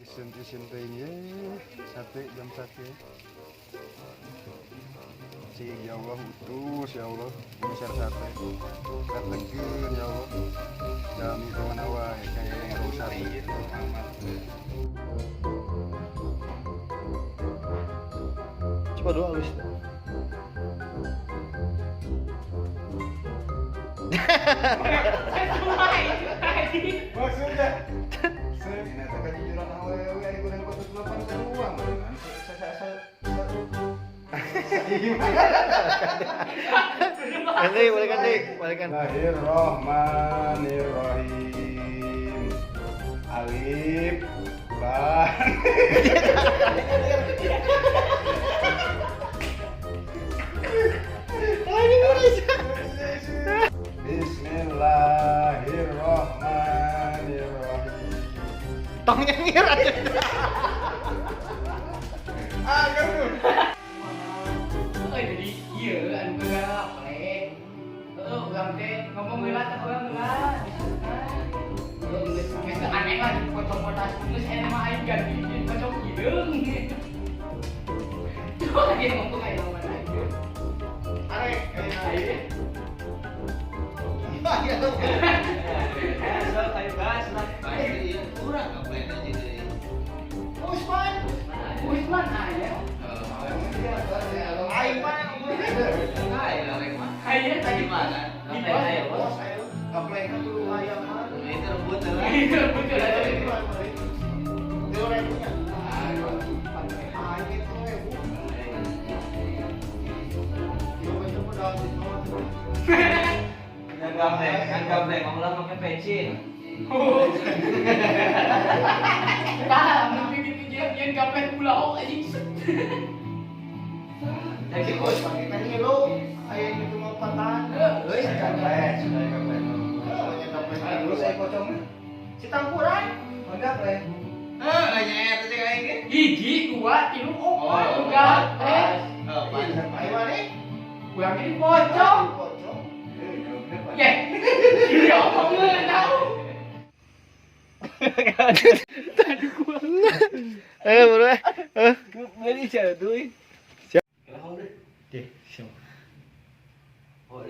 isin teh sate jam sate. Si ya Allah utus ya Allah misal sate. Katekeun ya Allah. Jami kemana wae kayak yang rusak itu amat. Coba doa halus. Maksudnya ini tak kejujuran awewe ari goreng kotot mapan uang. Nanti balikan deh, balikan. Bismillahirrahmanirrahim. Alif Ba. Bismillahirrahmanirrahim. Tong nyengir aja. Ah, kamu. Jadi iya anu gerak plek. Urang teh ngomong lewat urang gerak. Geus aneh lah pocong potas geus aya mah aing ganti pocong hideung. Coba lagi ngomong aya lawan aing. Arek aing. Ya tuh. Asal kayu gas lah. Urang ngapain aja deui. Usman aya. Aing mana aing tadi mana? Aing bos ayo. Kaplengna tuh aya mah. Itu rebut lah. Itu rebut lah tadi. Dia orang punya. Aduh, aing itu ewu. Coba daun itu. Kan gablek, ngomong pakai pecin. Tah, mungkin gitu dia gablek pulau anjing. Jadi bos pakai tadi lo ayah itu mau patahan. Euy, gablek, sudah gablek. Nya gablek terus saya pocong. Si tangkuran, gablek. Nanya tadi aing ge. Hiji, dua, tilu, opat, gablek. Ayo mane? Kurang ini pocong. Ya. Dia omongnya tahu. Tadi gua. Bro. Beli cara duit. Oke, siap. Oh,